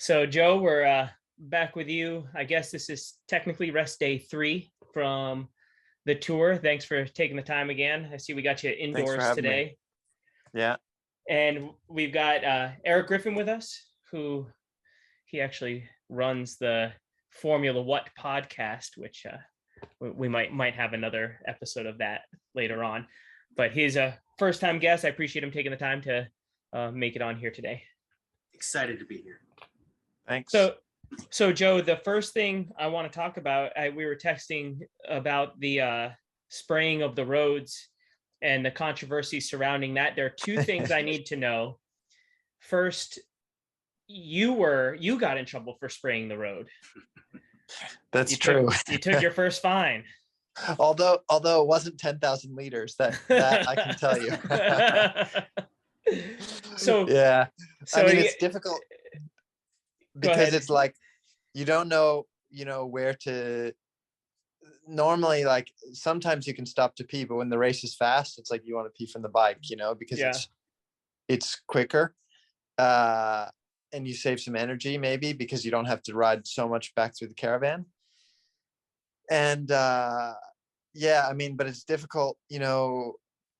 So, Joe, we're back with you. I guess this is technically rest day 3 from the tour. Thanks for taking the time again. I see we got you Thanks for indoors having me. today. Yeah. And we've got Eric Griffin with us, who he actually runs the Formula What podcast, which we might have another episode of that later on. But he's a first-time guest. I appreciate him taking the time to make it on here today. Excited to be here. Thanks. So Joe, the first thing I want to talk about, we were texting about the spraying of the roads and the controversy surrounding that. There are two things I need to know. First, you got in trouble for spraying the road. That's true. You took your first fine. Although it wasn't 10,000 liters, that I can tell you. So yeah, so I mean, it's difficult because it's like you don't know, where to. Normally, like sometimes you can stop to pee, but when the race is fast, it's like you want to pee from the bike, because it's quicker, and you save some energy maybe because you don't have to ride so much back through the caravan. And yeah, I mean, but it's difficult,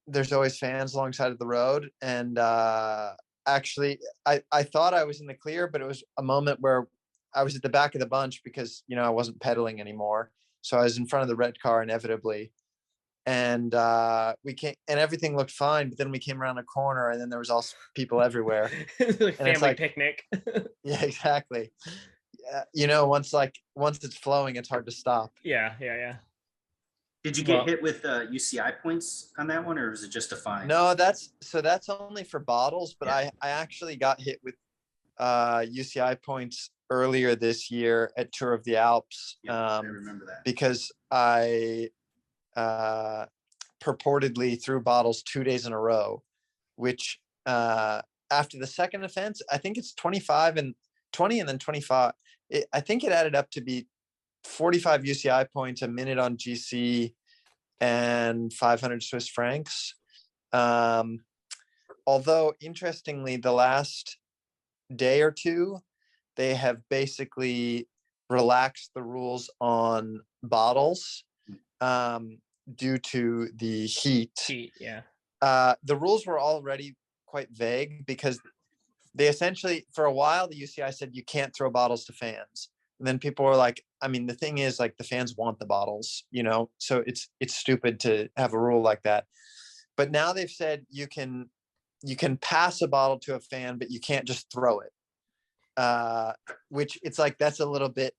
there's always fans alongside of the road. And actually, I thought I was in the clear, but it was a moment where I was at the back of the bunch because, I wasn't pedaling anymore. So I was in front of the red car inevitably. And we came and everything looked fine, but then we came around a corner and then there was all people everywhere. Like family picnic. Yeah, exactly. Once it's flowing, it's hard to stop. Yeah. Did you get hit with UCI points on that one, or is it just a fine? No, that's only for bottles, but I actually got hit with UCI points earlier this year at Tour of the Alps. I remember that. Because I purportedly threw bottles 2 days in a row, which after the second offense, I think it's 25 and 20 and then 25. I think it added up to be 45 UCI points, a minute on GC, and 500 Swiss francs. Although interestingly, the last day or two, they have basically relaxed the rules on bottles due to the heat. Yeah. The rules were already quite vague because they essentially, for a while, the UCI said you can't throw bottles to fans. And then people were like, I mean, the thing is, like, the fans want the bottles, so it's stupid to have a rule like that. But now they've said you can pass a bottle to a fan, but you can't just throw it. Which it's like, that's a little bit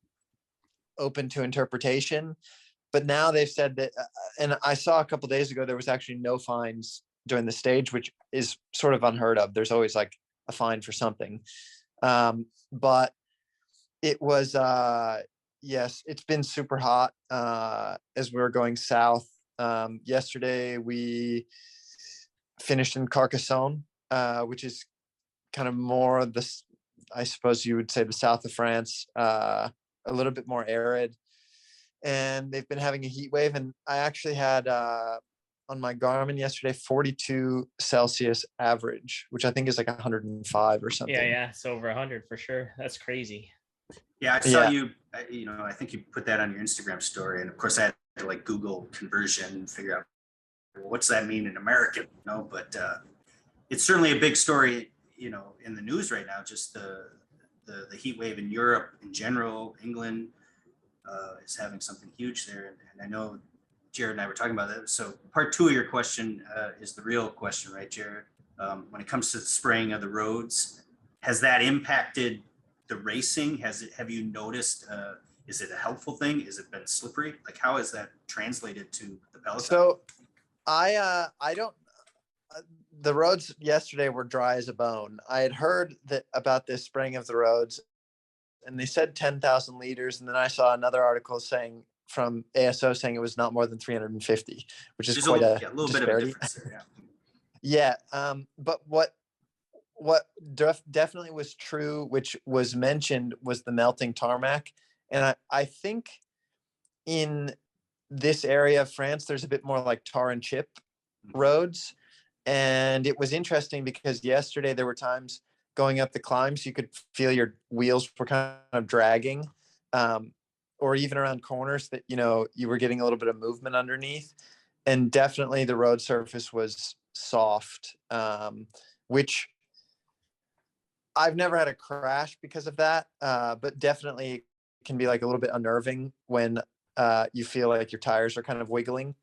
open to interpretation. But now they've said that, and I saw a couple of days ago, there was actually no fines during the stage, which is sort of unheard of. There's always like a fine for something. But it was, yes, it's been super hot as we were going south. Yesterday we finished in Carcassonne, which is kind of more this, I suppose you would say, the south of France, a little bit more arid. And they've been having a heat wave. And I actually had on my Garmin yesterday 42 Celsius average, which I think is like 105 or something. Yeah, it's over 100 for sure. That's crazy. Yeah, I saw you. I think you put that on your Instagram story, and of course I had to like Google conversion and figure out, well, what's that mean in American. But it's certainly a big story, in the news right now. Just the heat wave in Europe in general. England is having something huge there, and I know Jared and I were talking about that. So part 2 of your question is the real question, right, Jared? When it comes to the spraying of the roads, has that impacted the racing? Have you noticed, is it a helpful thing? Has it been slippery? Like, how has that translated to the peloton? So I don't, the roads yesterday were dry as a bone. I had heard that about this spraying of the roads, and they said 10,000 liters. And then I saw another article saying from ASO saying it was not more than 350, which is quite a little disparity. bit of a difference there, yeah. But what definitely was true, which was mentioned, was the melting tarmac. And I think in this area of France, there's a bit more like tar and chip roads. And it was interesting because yesterday there were times going up the climbs, you could feel your wheels were kind of dragging, or even around corners that, you were getting a little bit of movement underneath. And definitely the road surface was soft, which I've never had a crash because of that, but definitely can be like a little bit unnerving when you feel like your tires are kind of wiggling.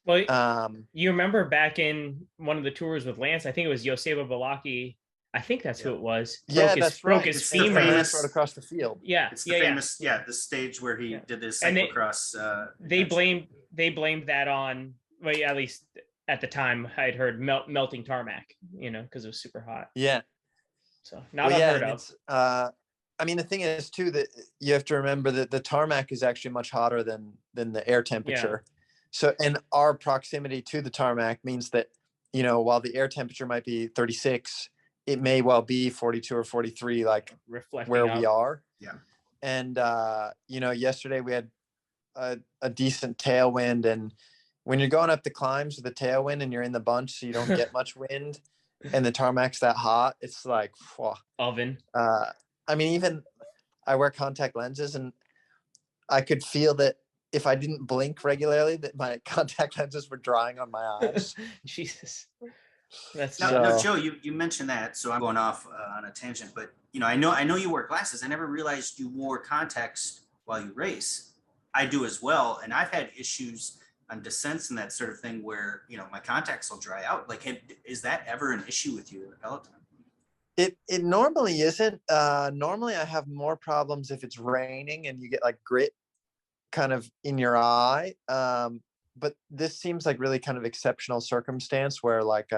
Well, you remember back in one of the tours with Lance, I think it was Joseba Balaki. I think that's who it was. That's broke right. his It's the femur. famous- Right across the field. Yeah, It's the famous, the stage where he did his cyclocross. They blamed that on, well, yeah, at least at the time I'd heard melting tarmac, because it was super hot. Yeah. So not unheard of. It's, I mean, the thing is too that you have to remember that the tarmac is actually much hotter than the air temperature. Yeah. So, and our proximity to the tarmac means that, while the air temperature might be 36, it may well be 42 or 43, like reflecting where out. we are. Yeah. And, yesterday we had a decent tailwind, and when you're going up the climbs with a tailwind and you're in the bunch, so you don't get much wind, and the tarmac's that hot, it's like, whew. Oven. I mean, even I wear contact lenses, and I could feel that if I didn't blink regularly, that my contact lenses were drying on my eyes. Jesus. That's no, Joe, you mentioned that, so I'm going off on a tangent, but I know you wear glasses. I never realized you wore contacts while you race. I do as well, and I've had issues on descents and that sort of thing where my contacts will dry out. Like, is that ever an issue with you in the peloton? It normally isn't. Normally I have more problems if it's raining and you get like grit kind of in your eye. But this seems like really kind of exceptional circumstance where like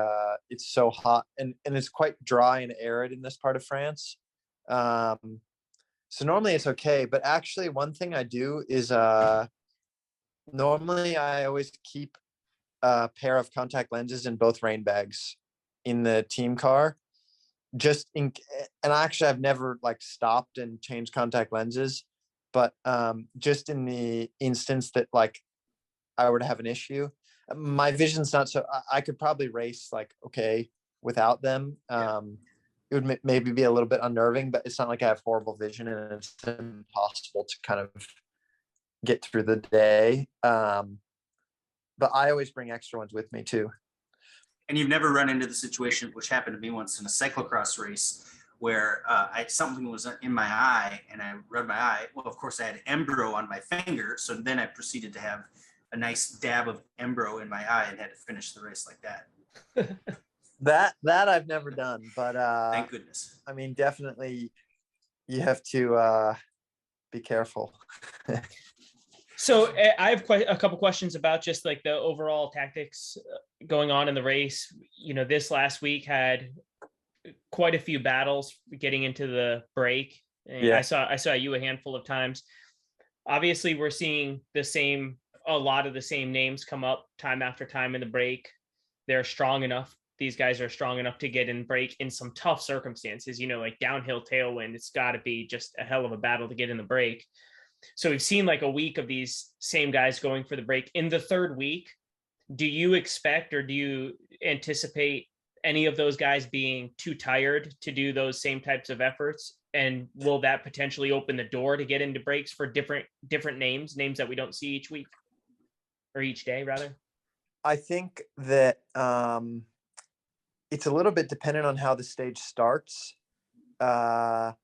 it's so hot and it's quite dry and arid in this part of France. So normally it's okay. But actually one thing I do is normally I always keep a pair of contact lenses in both rain bags in the team car. And actually I've never like stopped and changed contact lenses, but just in the instance that like I were to have an issue, my vision's not so, I could probably race like okay without them. It would maybe be a little bit unnerving, but it's not like I have horrible vision and it's impossible to kind of get through the day. But I always bring extra ones with me too. And you've never run into the situation, which happened to me once in a cyclocross race, where something was in my eye and I rubbed my eye. Well, of course, I had Embro on my finger. So then I proceeded to have a nice dab of Embro in my eye and had to finish the race like that. That I've never done, but thank goodness. I mean, definitely you have to be careful. So I have quite a couple questions about just like the overall tactics going on in the race. This last week had quite a few battles getting into the break. And I saw you a handful of times. Obviously, we're seeing a lot of the same names come up time after time in the break. They're strong enough. These guys are strong enough to get in break in some tough circumstances, like downhill tailwind. It's got to be just a hell of a battle to get in the break. So we've seen like a week of these same guys going for the break. In the third week, do you expect or do you anticipate any of those guys being too tired to do those same types of efforts? And will that potentially open the door to get into breaks for different names that we don't see each week or each day rather? I think that it's a little bit dependent on how the stage starts. Like,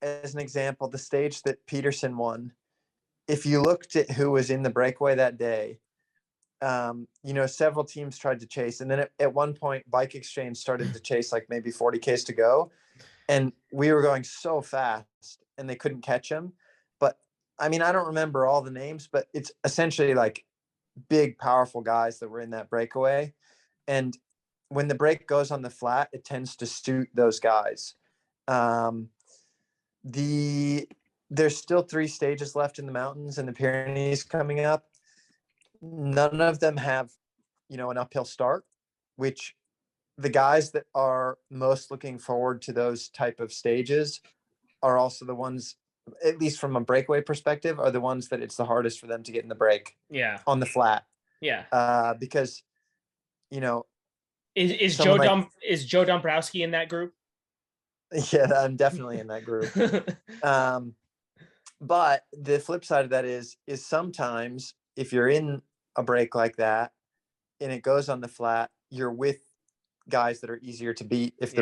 as an example, the stage that Peterson won, if you looked at who was in the breakaway that day, several teams tried to chase. And then at one point, Bike Exchange started to chase like maybe 40 Ks to go. And we were going so fast and they couldn't catch him. But I mean, I don't remember all the names, but it's essentially like big, powerful guys that were in that breakaway. And when the break goes on the flat, it tends to suit those guys. There's still 3 stages left in the mountains and the Pyrenees coming up. None of them have, an uphill start, which the guys that are most looking forward to those type of stages are also the ones, at least from a breakaway perspective, are the ones that it's the hardest for them to get in the break. Yeah. On the flat. Yeah. Because, is Joe Dombrowski in that group? Yeah, I'm definitely in that group. But the flip side of that is sometimes if you're in a break like that and it goes on the flat, you're with guys that are easier to beat if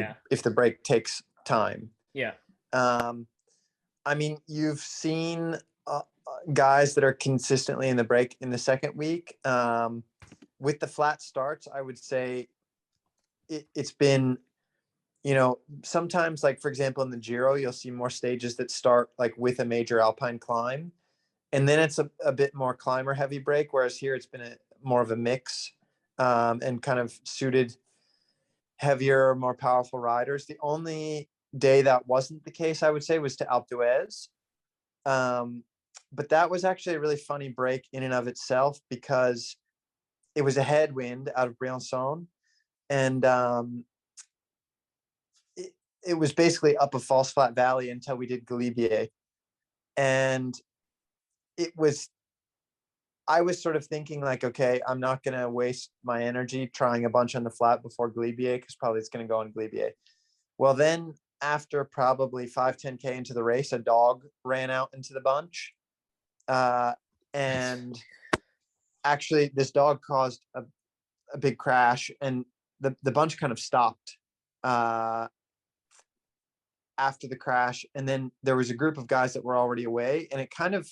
the break takes time. Yeah. I mean, you've seen guys that are consistently in the break in the second week. With the flat starts, I would say it's been, sometimes, like, for example, in the Giro, you'll see more stages that start like with a major alpine climb. And then it's a bit more climber heavy break. Whereas here it's been more of a mix and kind of suited heavier, more powerful riders. The only day that wasn't the case, I would say, was to Alpe d'Huez. But that was actually a really funny break in and of itself because it was a headwind out of Briançon. And it was basically up a false flat valley until we did Galibier. And I was sort of thinking like, okay, I'm not going to waste my energy trying a bunch on the flat before Galibier because probably it's going to go on Galibier. Well, then after probably 10K into the race, a dog ran out into the bunch. And actually this dog caused a big crash, and the bunch kind of stopped after the crash. And then there was a group of guys that were already away, and it kind of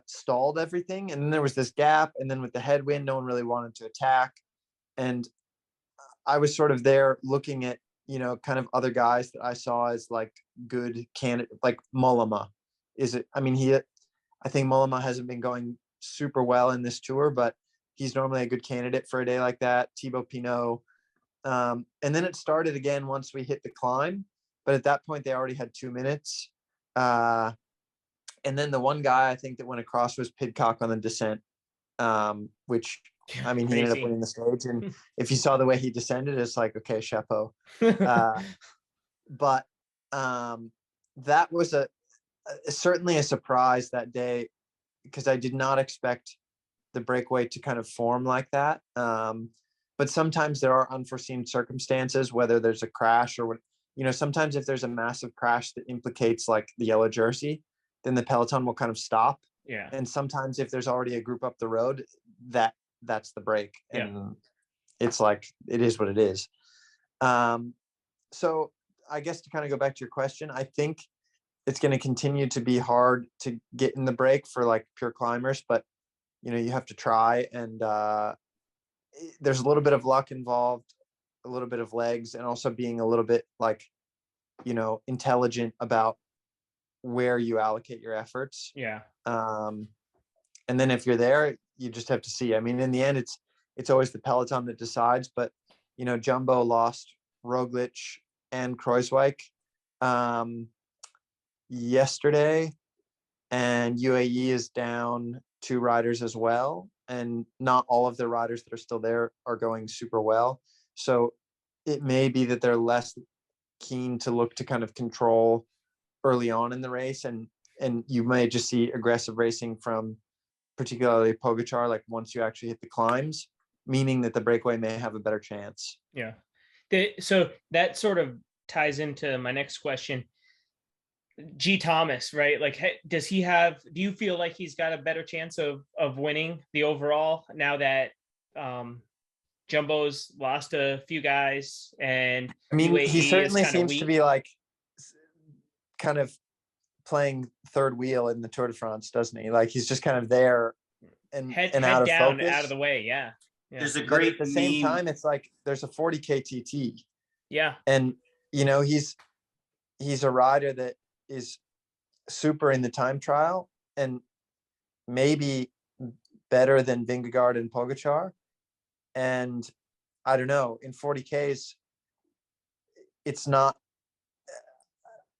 stalled everything. And then there was this gap, and then with the headwind, no one really wanted to attack. And I was sort of there looking at, kind of other guys that I saw as like good candidate, like Mollema. I think Mollema hasn't been going super well in this tour, but he's normally a good candidate for a day like that. Thibaut Pinot. And then it started again once we hit the climb, but at that point they already had 2 minutes. And then the one guy I think that went across was Pidcock on the descent, which, I mean, he ended up winning the stage. And if you saw the way he descended, it's like, okay, chapeau. But that was certainly a surprise that day, because I did not expect the breakaway to kind of form like that. But sometimes there are unforeseen circumstances, whether there's a crash or sometimes if there's a massive crash that implicates like the yellow jersey, then the peloton will kind of stop. Yeah. And sometimes if there's already a group up the road, that's the break. And it's like, it is what it is. So I guess to kind of go back to your question, I think it's going to continue to be hard to get in the break for like pure climbers, but you have to try. And there's a little bit of luck involved, a little bit of legs, and also being a little bit like, intelligent about where you allocate your efforts. Yeah. And then if you're there, you just have to see. I mean, in the end, it's always the peloton that decides, but Jumbo lost Roglic and Kruijswijk yesterday, and UAE is down 2 riders as well, and not all of the riders that are still there are going super well. So it may be that they're less keen to look to kind of control early on in the race, and you may just see aggressive racing from particularly Pogačar, like once you actually hit the climbs, meaning that the breakaway may have a better chance. Yeah. So that sort of ties into my next question. G. Thomas, right? Like, do you feel like he's got a better chance of winning the overall now that Jumbo's lost a few guys, and I mean, UAE he certainly seems weak to be like kind of playing third wheel in the Tour de France, doesn't he? Like he's just kind of there and head out of down, focus, out of the way. Yeah. There's a great but at the same time, it's like there's a 40K TT. Yeah. And he's a rider that is super in the time trial and maybe better than Vingegaard and Pogačar. And I don't know, in 40Ks, it's not.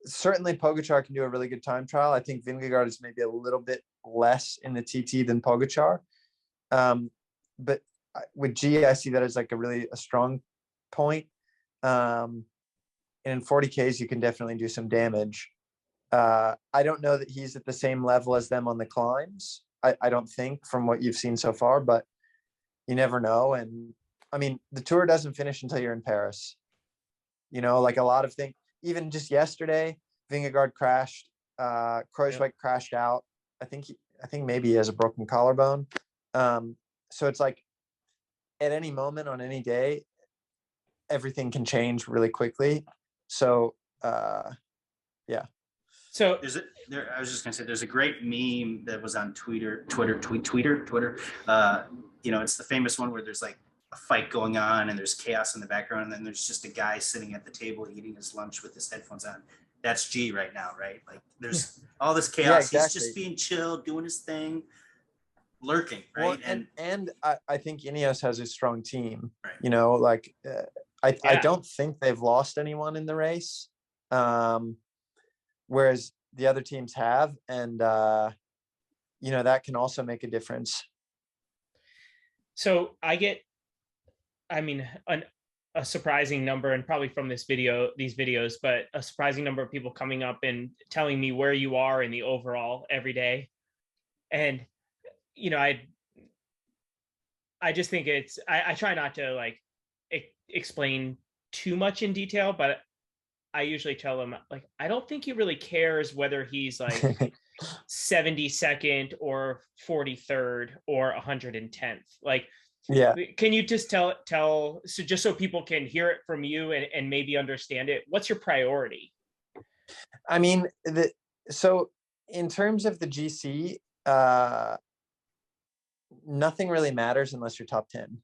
Certainly Pogačar can do a really good time trial. I think Vingegaard is maybe a little bit less in the TT than Pogačar. But with G, I see that as like a strong point. And in 40Ks, you can definitely do some damage. I don't know that he's at the same level as them on the climbs. I don't think, from what you've seen so far, but you never know. And I mean, the Tour doesn't finish until you're in Paris. like a lot of things. Even just yesterday, Vingegaard crashed. Kruijswijk crashed out. I think maybe he has a broken collarbone. So it's like at any moment on any day, everything can change really quickly. So yeah. So I was just gonna say, there's a great meme that was on Twitter. It's the famous one where there's like a fight going on and there's chaos in the background, and then there's just a guy sitting at the table eating his lunch with his headphones on. That's G right now, right? Like there's all this chaos. Yeah, exactly. He's just being chill, doing his thing, lurking, right? Well, and I think Ineos has a strong team. Right. I don't think they've lost anyone in the race, whereas the other teams have, and that can also make a difference. So a surprising number, and probably from these videos, but a surprising number of people coming up and telling me where you are in the overall every day. And, I just think I try not to like explain too much in detail, but I usually tell them like, I don't think he really cares whether he's like 72nd or 43rd or 110th. Like, yeah. Can you just tell so just so people can hear it from you and maybe understand it, what's your priority? I mean, so in terms of the GC, nothing really matters unless you're top 10.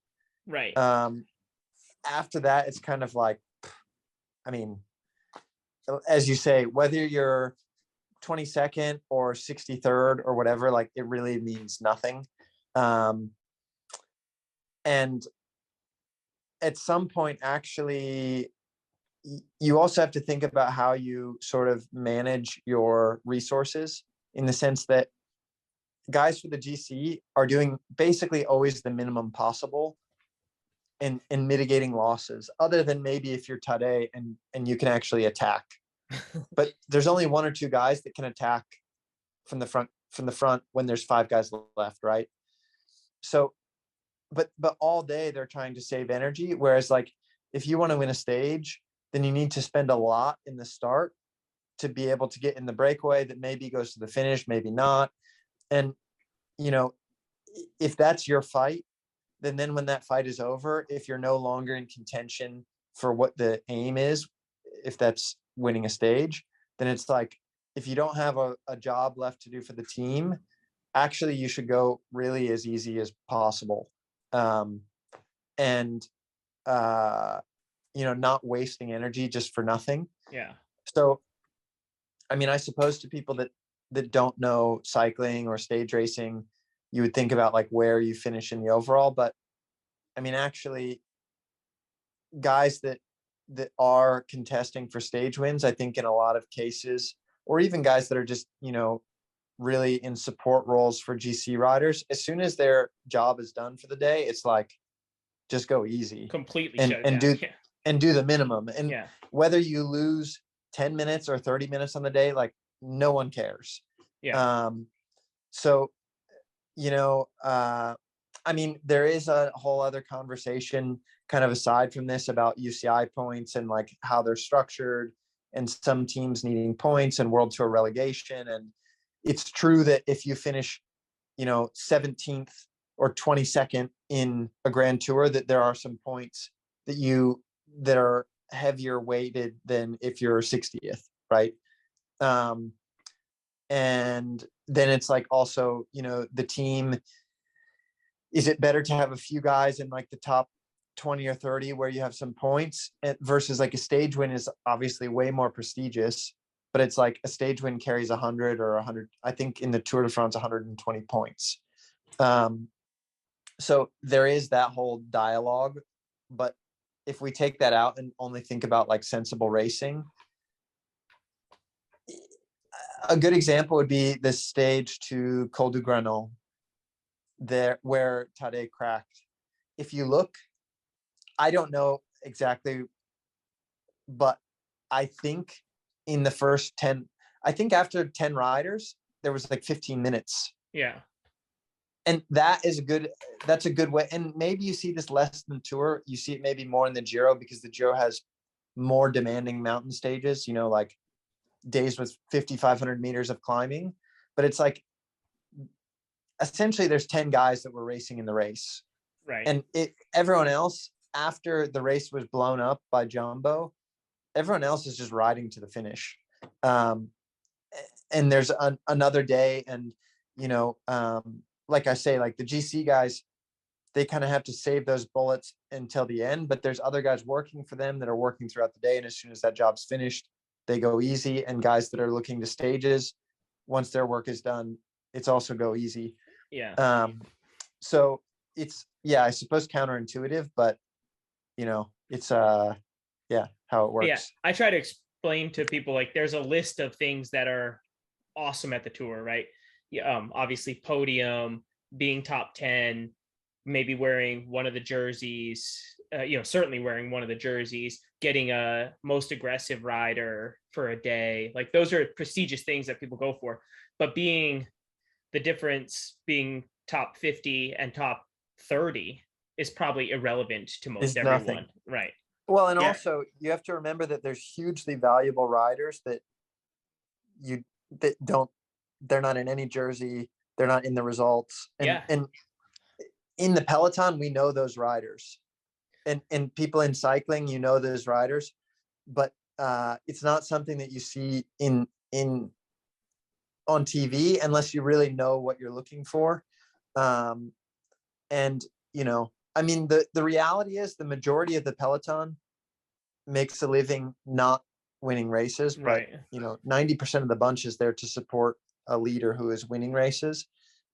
Right. After that, it's kind of like, I mean, as you say, whether you're 22nd or 63rd or whatever, like it really means nothing. And at some point, actually, you also have to think about how you sort of manage your resources, in the sense that guys for the GC are doing basically always the minimum possible in mitigating losses, other than maybe if you're Tadej and you can actually attack. But there's only one or two guys that can attack from the front when there's 5 guys left, right? So but all day they're trying to save energy, whereas like if you want to win a stage, then you need to spend a lot in the start to be able to get in the breakaway that maybe goes to the finish, maybe not. And if that's your fight, then when that fight is over, if you're no longer in contention for what the aim is, if that's winning a stage, then it's like, if you don't have a job left to do for the team, actually you should go really as easy as possible. Not wasting energy just for nothing. Yeah. So, I mean, I suppose to people that don't know cycling or stage racing, you would think about like where you finish in the overall, but I mean, actually guys that are contesting for stage wins, I think in a lot of cases, or even guys that are just, really in support roles for GC riders, as soon as their job is done for the day, it's like, just go easy, completely, and do the minimum. And whether you lose 10 minutes or 30 minutes on the day, like no one cares. Yeah. I mean, there is a whole other conversation kind of aside from this about UCI points and like how they're structured, and some teams needing points and World Tour relegation. And it's true that if you finish, 17th or 22nd in a Grand Tour, that there are some points that are heavier weighted than if you're 60th, right? And then it's like also, the team, is it better to have a few guys in like the top 20 or 30 where you have some points versus like a stage win is obviously way more prestigious, but it's like a stage win carries 100 or 100, I think in the Tour de France, 120 points. So there is that whole dialogue, but if we take that out and only think about like sensible racing, a good example would be this stage to Col du Granon, there where Tadej cracked. If you look, I don't know exactly, but I think in the first 10, I think after 10 riders, there was like 15 minutes. Yeah. And that's a good way. And maybe you see this less in the Tour. You see it maybe more in the Giro, because the Giro has more demanding mountain stages, you know, like days with 5,500 meters of climbing. But it's like, essentially there's 10 guys that were racing in the race. Right. And everyone else, after the race was blown up by Jumbo, everyone else is just riding to the finish. And there's another day. And, you know, like I say, like the GC guys, they kind of have to save those bullets until the end, but there's other guys working for them that are working throughout the day. And as soon as that job's finished, they go easy. And guys that are looking to stages, once their work is done, it's also go easy. Yeah. So it's, yeah, I suppose counterintuitive, but you know, it's how it works. Yeah. I try to explain to people, like, there's a list of things that are awesome at the tour, right? Yeah. Obviously podium, being top 10, maybe wearing one of the jerseys, you know, certainly wearing one of the jerseys, getting a most aggressive rider for a day. Like, those are prestigious things that people go for. But being the difference, being top 50 and top 30 is probably irrelevant to most everyone. Nothing. Right. Well, and also you have to remember that there's hugely valuable riders that they're not in any jersey. They're not in the results. And in the peloton, we know those riders, and people in cycling, you know, those riders, but it's not something that you see on TV unless you really know what you're looking for. And, you know, I mean, the reality is the majority of the peloton makes a living not winning races, but, you know, 90% of the bunch is there to support a leader who is winning races.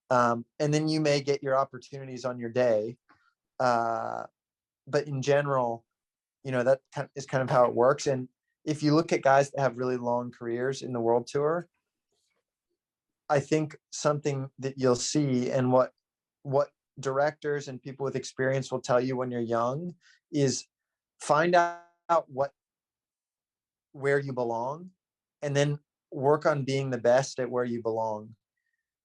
And then you may get your opportunities on your day. But in general, you know, that is kind of how it works. And if you look at guys that have really long careers in the World Tour, I think something that you'll see, and what directors and people with experience will tell you when you're young, is find out where you belong, and then work on being the best at where you belong.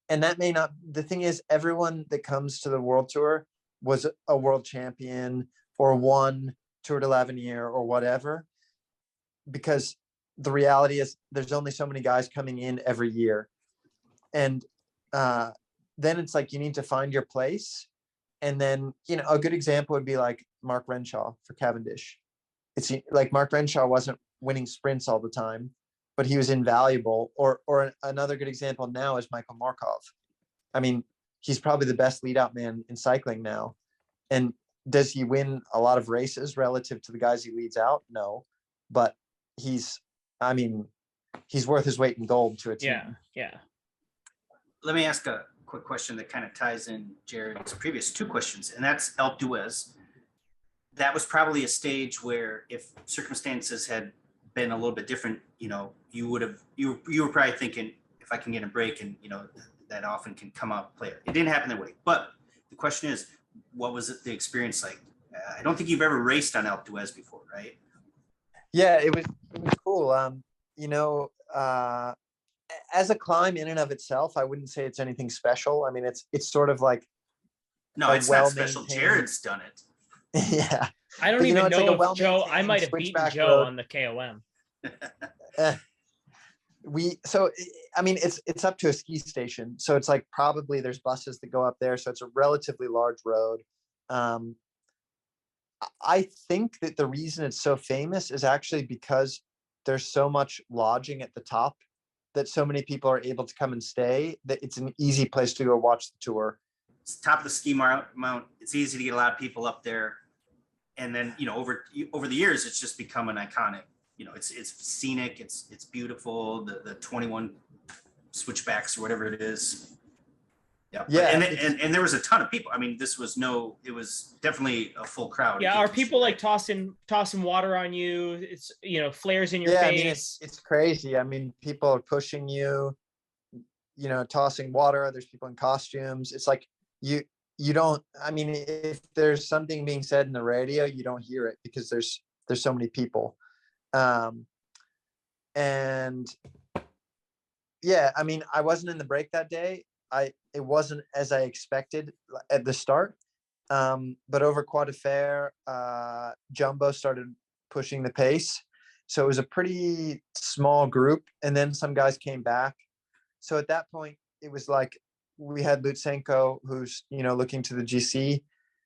And that may not, the thing is, everyone that comes to the World Tour was a world champion or won Tour de l'Avenir or whatever, because the reality is there's only so many guys coming in every year. And then it's like, you need to find your place. And then, you know, a good example would be like Mark Renshaw for Cavendish. It's like Mark Renshaw wasn't winning sprints all the time, but he was invaluable. Or another good example now is Michael Markov. I mean, he's probably the best lead out man in cycling now. And does he win a lot of races relative to the guys he leads out? No, but he's worth his weight in gold to a team. Yeah. Let me ask a quick question that kind of ties in Jared's previous two questions, and that's Alpe d'Huez. That was probably a stage where, if circumstances had been a little bit different, you know, you were probably thinking, if I can get a break, and you know, that often can come up, play it. It didn't happen that way. But the question is, what was the experience like? I don't think you've ever raced on Alpe d'Huez before, right? Yeah, it was cool. You know, as a climb in and of itself, I wouldn't say it's anything special. I mean, it's sort of like, no, it's not special. Jared's done it. Yeah. I don't even know if Joe, I might have beaten Joe on the KOM. I mean, it's up to a ski station. So it's like, probably there's buses that go up there. So it's a relatively large road. I think that the reason it's so famous is actually because there's so much lodging at the top that so many people are able to come and stay, that it's an easy place to go watch the tour. It's top of the ski mount. It's easy to get a lot of people up there. And then, you know, over the years, it's just become an iconic, you know, it's scenic. It's beautiful. The 21 switchbacks or whatever it is. Yeah. And there was a ton of people. I mean, it was definitely a full crowd. Yeah. Are people like tossing water on you? It's, you know, flares in your face. I mean, it's crazy. I mean, people are pushing you, you know, tossing water. There's people in costumes. It's like, you don't, I mean, if there's something being said in the radio, you don't hear it because there's so many people. And yeah, I mean, I wasn't in the break that day. It wasn't as I expected at the start. But over Croix de Fer, Jumbo started pushing the pace. So it was a pretty small group. And then some guys came back. So at that point, it was like we had Lutsenko, who's, looking to the GC.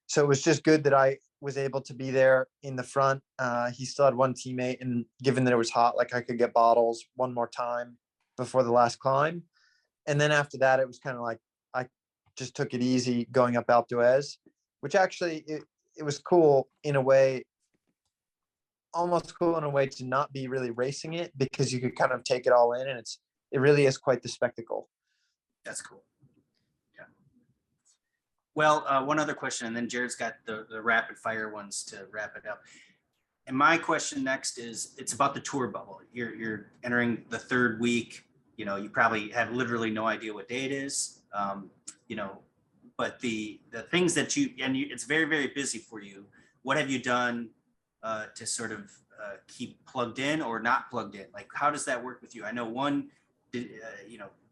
So it was just good that I was able to be there in the front. He still had one teammate, and given that it was hot, like I could get bottles one more time before the last climb. And then after that, it was kind of like I just took it easy going up Alpe d'Huez, which actually it was cool in a way, almost cool in a way to not be really racing it, because you could kind of take it all in, and it really is quite the spectacle. That's cool. Yeah. Well, one other question, and then Jared's got the rapid fire ones to wrap it up. And my question next is, it's about the tour bubble. You're entering the third week. You probably have literally no idea what day it is. But the things that it's very, very busy for you. What have you done to sort of keep plugged in or not plugged in? Like, how does that work with you? I know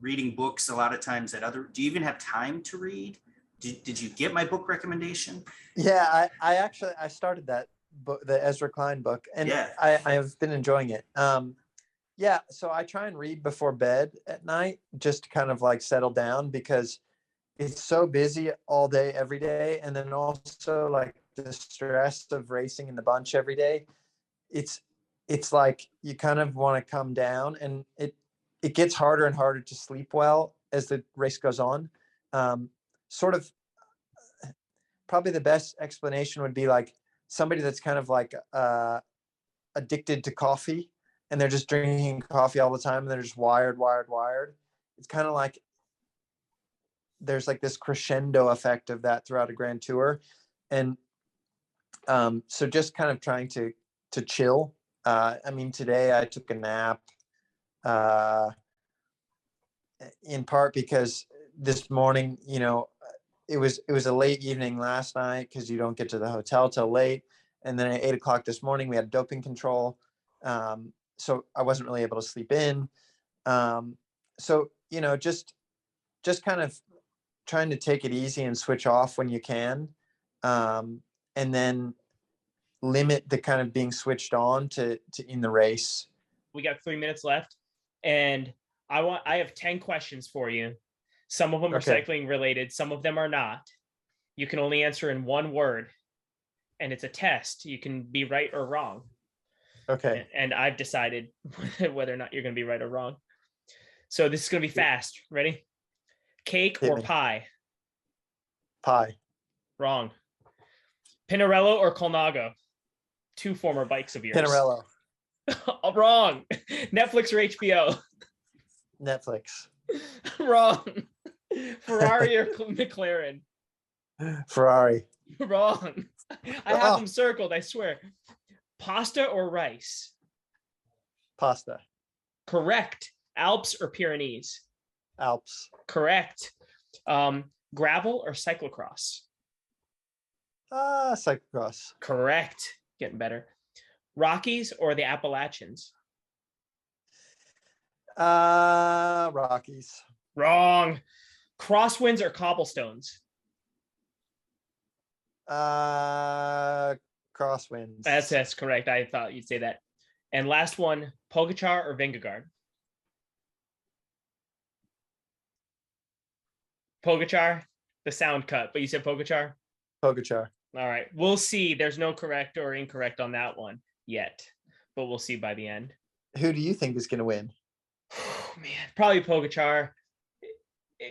reading books a lot of times do you even have time to read? Did you get my book recommendation? Yeah, I started that book, the Ezra Klein book, and yeah. I have been enjoying it. Yeah, so I try and read before bed at night, just to kind of like settle down, because it's so busy all day, every day. And then also like the stress of racing in the bunch every day. It's like you kind of want to come down, and it gets harder and harder to sleep well as the race goes on. Sort of probably the best explanation would be like somebody that's kind of like addicted to coffee, and they're just drinking coffee all the time, and they're just wired. It's kind of like there's like this crescendo effect of that throughout a grand tour. And so just kind of trying to chill. Today I took a nap, in part because this morning, it was a late evening last night, because you don't get to the hotel till late. And then at 8:00 this morning, we had doping control. So I wasn't really able to sleep in. So, just kind of trying to take it easy and switch off when you can. And then limit the kind of being switched on to in the race. We got 3 minutes left, and I have 10 questions for you. Some of them are cycling related, some of them are not. You can only answer in one word, and it's a test. You can be right or wrong. Okay. And I've decided whether or not you're going to be right or wrong. So this is going to be fast. Ready? Cake or pie? Pie. Wrong. Pinarello or Colnago? Two former bikes of yours. Pinarello. Wrong. Netflix or HBO? Netflix. Wrong. Ferrari or McLaren? Ferrari. Wrong. I have them circled, I swear. Pasta or rice? Pasta. Correct. Alps or Pyrenees? Alps. Correct. Gravel or cyclocross? Cyclocross. Correct. Getting better. Rockies or the Appalachians? Rockies. Wrong. Crosswinds or cobblestones? Crosswinds. That's correct. I thought you'd say that. And last one, Pogačar or Vingegaard? Pogačar. The sound cut, but you said Pogačar? Pogačar. All right. We'll see. There's no correct or incorrect on that one yet, but we'll see by the end. Who do you think is going to win? Oh, man, probably Pogačar.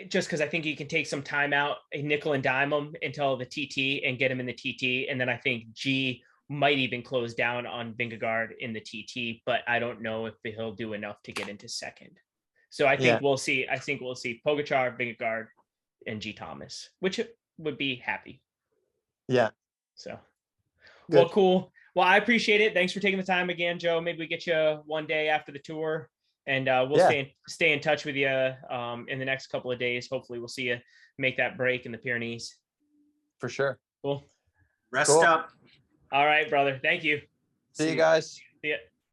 Just because I think he can take some time out, nickel and dime him until the TT and get him in the TT. And then I think G might even close down on Vingegaard in the TT, but I don't know if he'll do enough to get into second. So I think we'll see. I think we'll see Pogačar, Vingegaard, and G Thomas, which would be happy. Yeah. So, well, cool. Well, I appreciate it. Thanks for taking the time again, Joe. Maybe we get you one day after the tour. And we'll stay in touch with you in the next couple of days. Hopefully we'll see you make that break in the Pyrenees. For sure. Cool. Rest up. All right, brother. Thank you. See you guys. See ya.